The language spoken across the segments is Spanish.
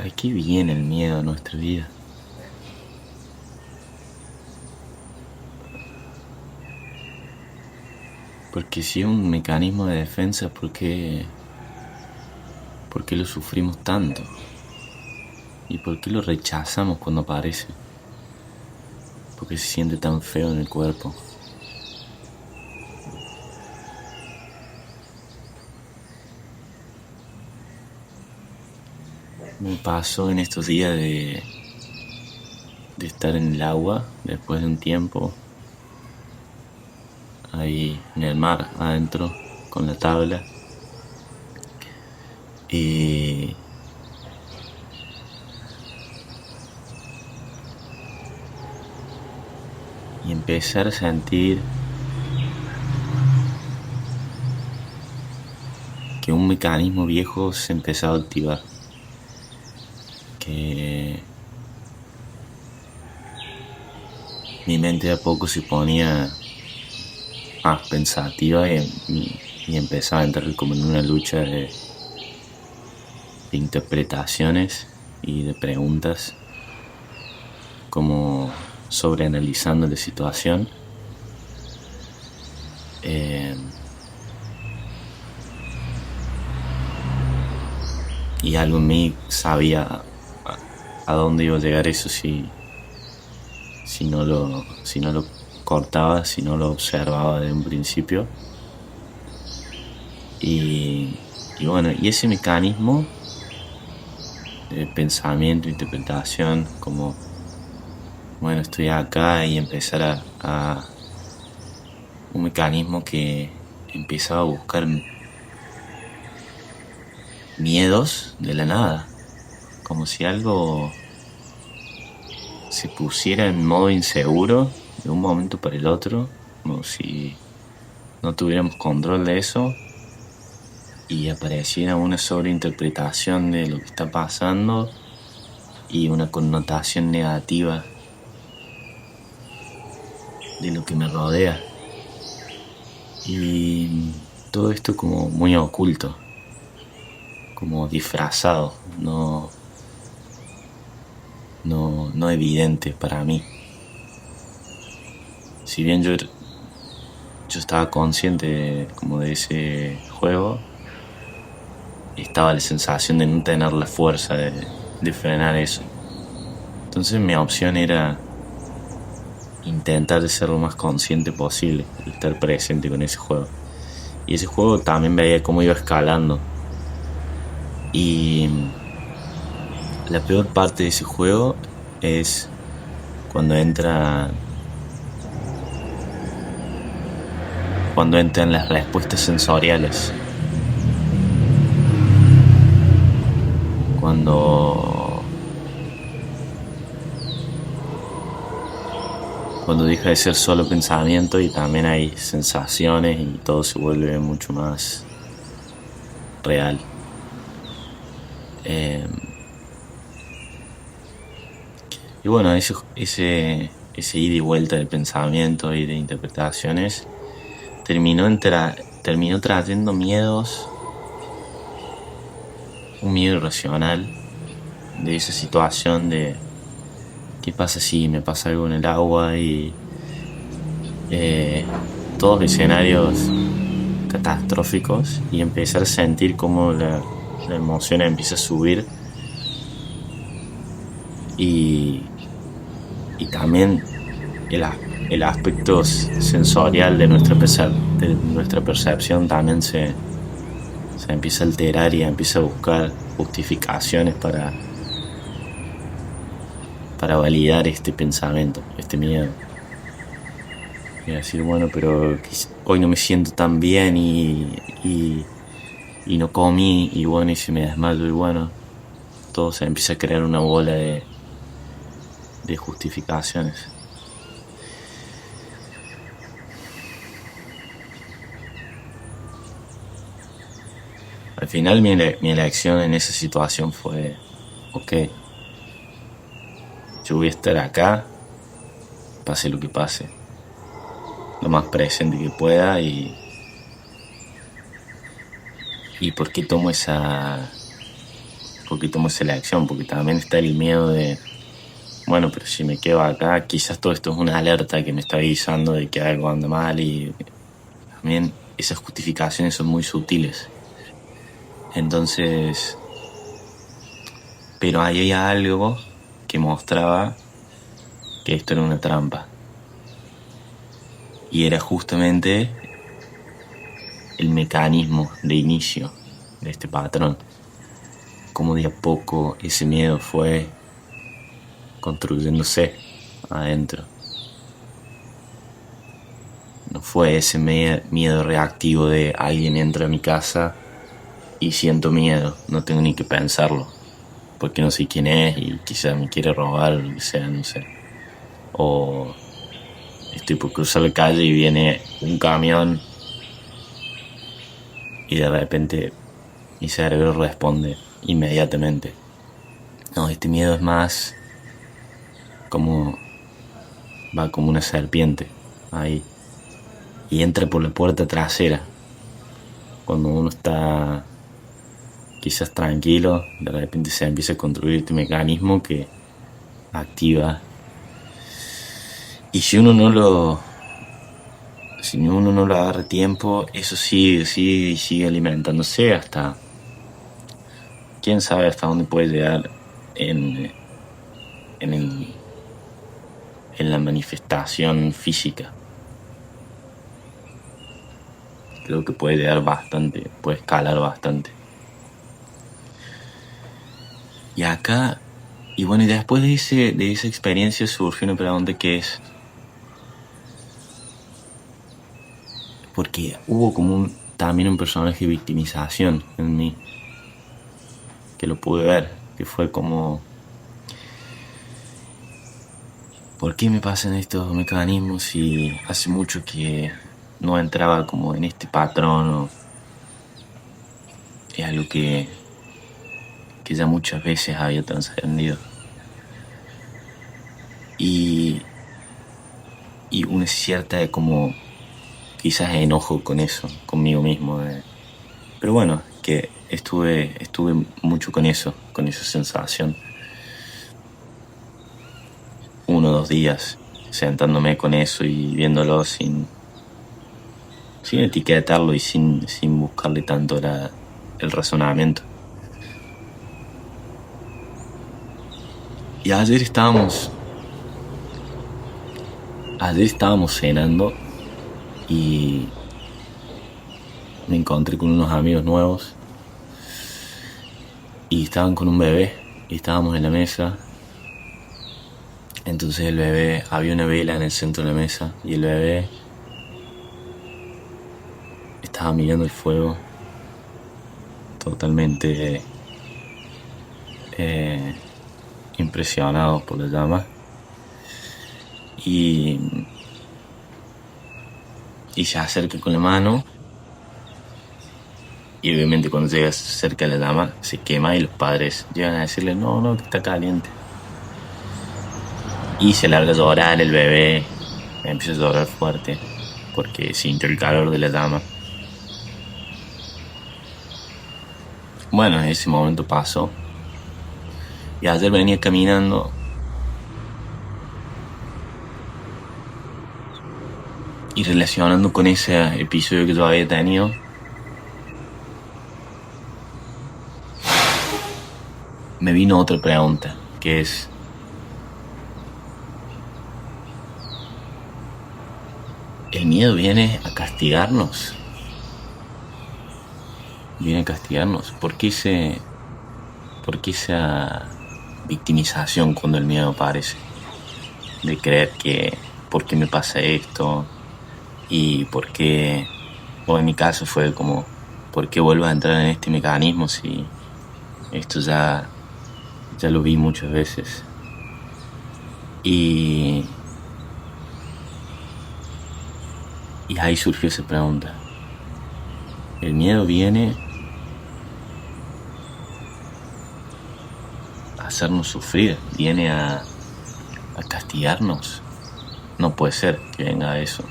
¿Para qué viene el miedo a nuestra vida? Porque si es un mecanismo de defensa, por qué lo sufrimos tanto? ¿Y por qué lo rechazamos cuando aparece? ¿Por qué se siente tan feo en el cuerpo? Me pasó en estos días de estar en el agua después de un tiempo ahí en el mar adentro con la tabla y, y empezar a sentir que un mecanismo viejo se empezaba a activar, que mi mente de a poco se ponía más pensativa y empezaba a entrar como en una lucha de interpretaciones y de preguntas, como sobreanalizando la situación. Y algo en mí sabía a dónde iba a llegar eso si no lo cortaba, si no lo observaba de un principio. Y bueno, y ese mecanismo de pensamiento, interpretación, como, bueno, estoy acá y empezar a un mecanismo que empezaba a buscar miedos de la nada, como si algo se pusiera en modo inseguro de un momento para el otro, como si no tuviéramos control de eso y apareciera una sobreinterpretación de lo que está pasando y una connotación negativa de lo que me rodea. Y todo esto como muy oculto, como disfrazado, no evidente para mí. Si bien yo estaba consciente como de ese juego, estaba la sensación de no tener la fuerza de frenar eso. Entonces mi opción era intentar ser lo más consciente posible y estar presente con ese juego. Y ese juego también veía cómo iba escalando. Y la peor parte de ese juego es cuando entran las respuestas sensoriales. Cuando deja de ser solo pensamiento y también hay sensaciones y todo se vuelve mucho más real. Y bueno, ese ida y vuelta del pensamiento y de interpretaciones terminó trayendo miedos, un miedo irracional de esa situación de qué pasa si me pasa algo en el agua y todos escenarios catastróficos y empezar a sentir cómo la emoción empieza a subir y también el aspecto sensorial de nuestra percepción también se empieza a alterar y empieza a buscar justificaciones para validar este pensamiento, este miedo. Y decir, bueno, pero hoy no me siento tan bien y no comí y bueno, y si me desmayo y bueno, todo se empieza a crear una bola de justificaciones. Al final mi elección en esa situación fue, ok, yo voy a estar acá, pase lo que pase, lo más presente que pueda y por qué tomo esa porque tomo selección, porque también está el miedo de, bueno, pero si me quedo acá, quizás todo esto es una alerta que me está avisando de que algo anda mal y también esas justificaciones son muy sutiles. Entonces, pero ahí hay algo que mostraba que esto era una trampa. Y era justamente el mecanismo de inicio de este patrón. Como de a poco ese miedo fue construyéndose adentro. No fue ese miedo reactivo de alguien entra a mi casa y siento miedo, no tengo ni que pensarlo, porque no sé quién es y quizás me quiere robar o lo que sea, no sé. O estoy por cruzar la calle y viene un camión y de repente mi cerebro responde inmediatamente. No, este miedo es más como va como una serpiente ahí y entra por la puerta trasera. Cuando uno está quizás tranquilo, de repente se empieza a construir este mecanismo que activa. Y si uno no lo agarra tiempo, eso sigue alimentándose hasta, quién sabe hasta dónde puede llegar en, en, el, en la manifestación física. Creo que puede llegar bastante, puede escalar bastante. Y acá, y bueno, y después de esa experiencia surgió una pregunta que es, porque hubo como también un personaje de victimización en mí, que lo pude ver, que fue como, ¿por qué me pasan estos mecanismos si hace mucho que no entraba como en este patrón? O es algo que ya muchas veces había trascendido. Y, y una cierta como quizás enojo con eso, conmigo mismo. Pero bueno, que estuve mucho con eso, con esa sensación. 1 o 2 días sentándome con eso y viéndolo sin etiquetarlo y sin buscarle tanto el razonamiento. Y ayer estábamos cenando y me encontré con unos amigos nuevos y estaban con un bebé y estábamos en la mesa. Entonces el bebé, había una vela en el centro de la mesa y el bebé estaba mirando el fuego totalmente impresionado por la llama y se acerca con la mano y obviamente cuando llega cerca de la llama se quema y los padres llegan a decirle no, que está caliente. Y se larga a llorar el bebé, empieza a llorar fuerte porque sintió el calor de la llama. Bueno, ese momento pasó. Y ayer venía caminando y relacionando con ese episodio que yo había tenido, me vino otra pregunta, que es, ¿el miedo viene a castigarnos? ¿Viene a castigarnos? ¿Por qué esa victimización cuando el miedo aparece? De creer que, ¿por qué me pasa esto? Y por qué, o en mi caso fue como, ¿por qué vuelvo a entrar en este mecanismo si esto ya lo vi muchas veces? Y ahí surgió esa pregunta. ¿El miedo viene a hacernos sufrir? ¿Viene a castigarnos? No puede ser que venga a eso.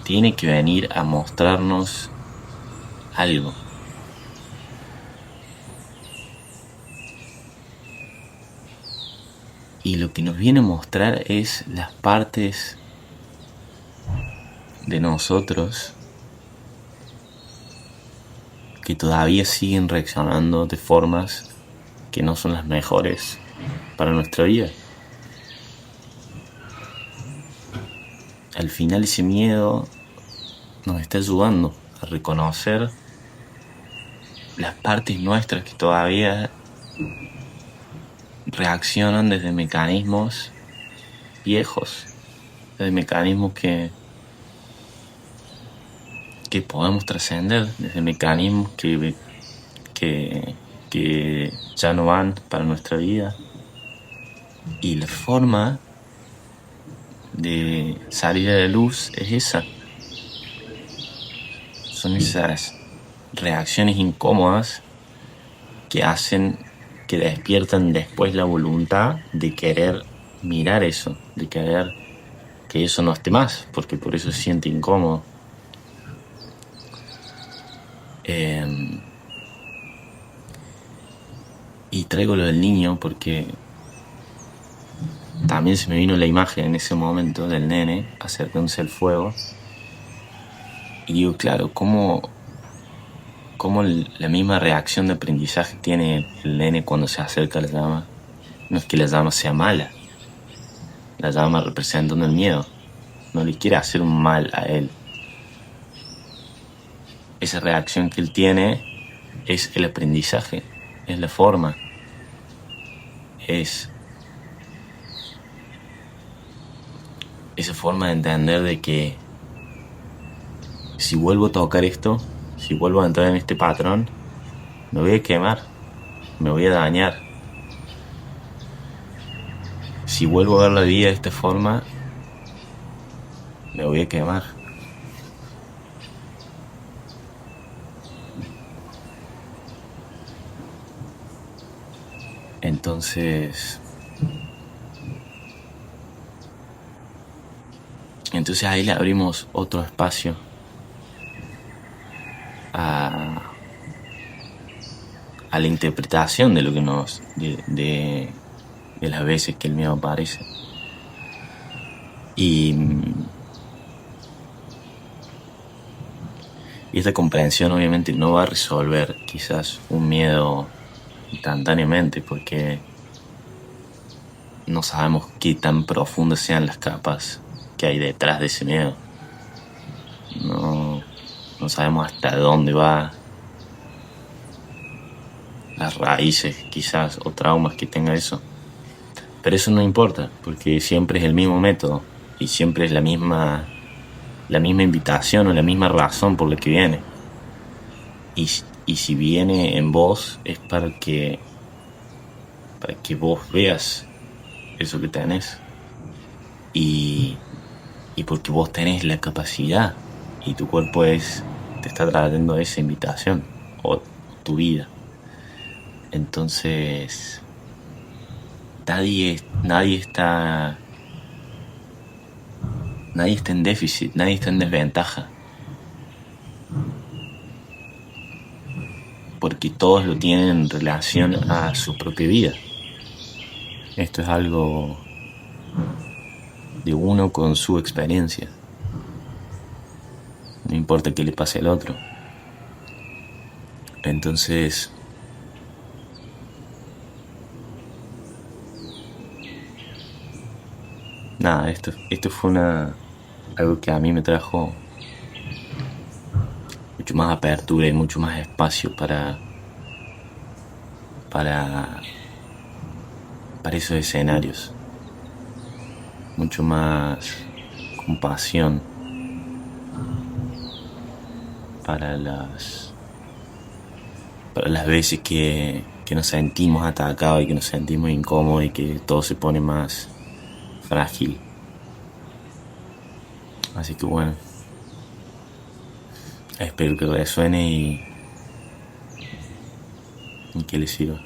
Tiene que venir a mostrarnos algo. Y lo que nos viene a mostrar es las partes de nosotros que todavía siguen reaccionando de formas que no son las mejores para nuestra vida. Al final ese miedo nos está ayudando a reconocer las partes nuestras que todavía reaccionan desde mecanismos viejos, desde mecanismos que podemos trascender, desde mecanismos que ya no van para nuestra vida. Y la forma de salir a la luz es esa. Son esas reacciones incómodas que hacen, que despiertan después la voluntad de querer mirar eso, de querer que eso no esté más, porque por eso se siente incómodo. Y traigo lo del niño porque también se me vino la imagen en ese momento del nene acercándose al fuego. Y digo, claro, ¿cómo la misma reacción de aprendizaje tiene el nene cuando se acerca a la llama? No es que la llama sea mala. La llama representando el miedo. No le quiere hacer un mal a él. Esa reacción que él tiene es el aprendizaje, es la forma, es esa forma de entender de que si vuelvo a tocar esto, si vuelvo a entrar en este patrón, me voy a quemar, me voy a dañar. Si vuelvo a ver la vida de esta forma, me voy a quemar. Entonces ahí le abrimos otro espacio a la interpretación de lo que de las veces que el miedo aparece. Y esta comprensión obviamente no va a resolver quizás un miedo instantáneamente, porque no sabemos qué tan profundas sean las capas que hay detrás de ese miedo. No sabemos hasta dónde va las raíces quizás o traumas que tenga eso. Pero eso no importa, porque siempre es el mismo método y siempre es la misma invitación o la misma razón por la que viene. Y si viene en vos es para que vos veas eso que tenés y porque vos tenés la capacidad y tu cuerpo te está trayendo esa invitación o tu vida. Entonces nadie está en déficit, nadie está en desventaja, porque todos lo tienen en relación a su propia vida. Esto es algo de uno con su experiencia. No importa qué le pase al otro. Entonces, nada, esto fue algo que a mí me trajo mucho más apertura y mucho más espacio para esos escenarios, mucho más compasión para las veces que nos sentimos atacados y que nos sentimos incómodos y que todo se pone más frágil. Así que bueno, espero que resuene y que les sirva.